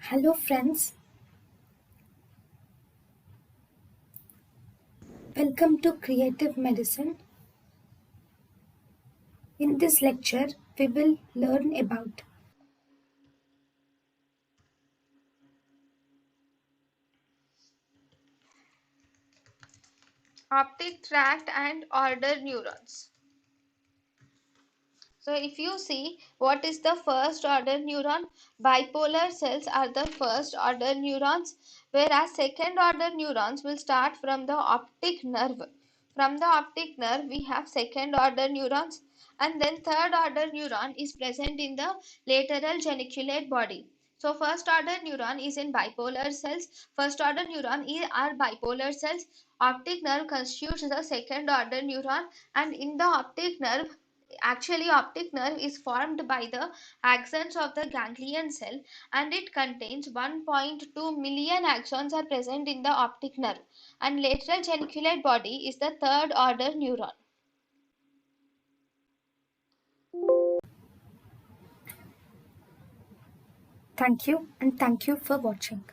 Hello friends, welcome to Creative Medicine. In this lecture, we will learn about optic tract and order neurons. So if you see what is the first order neuron, bipolar cells are the first order neurons, whereas second order neurons will start from the optic nerve. From the optic nerve we have second order neurons, and then third order neuron is present in the lateral geniculate body. So first order neuron is in bipolar cells. First order neuron are bipolar cells. Optic nerve constitutes the second order neuron, and in the optic nerve, actually optic nerve is formed by the axons of the ganglion cell, and it contains 1.2 million axons are present in the optic nerve, and lateral geniculate body is the third order neuron. thank you and thank you for watching.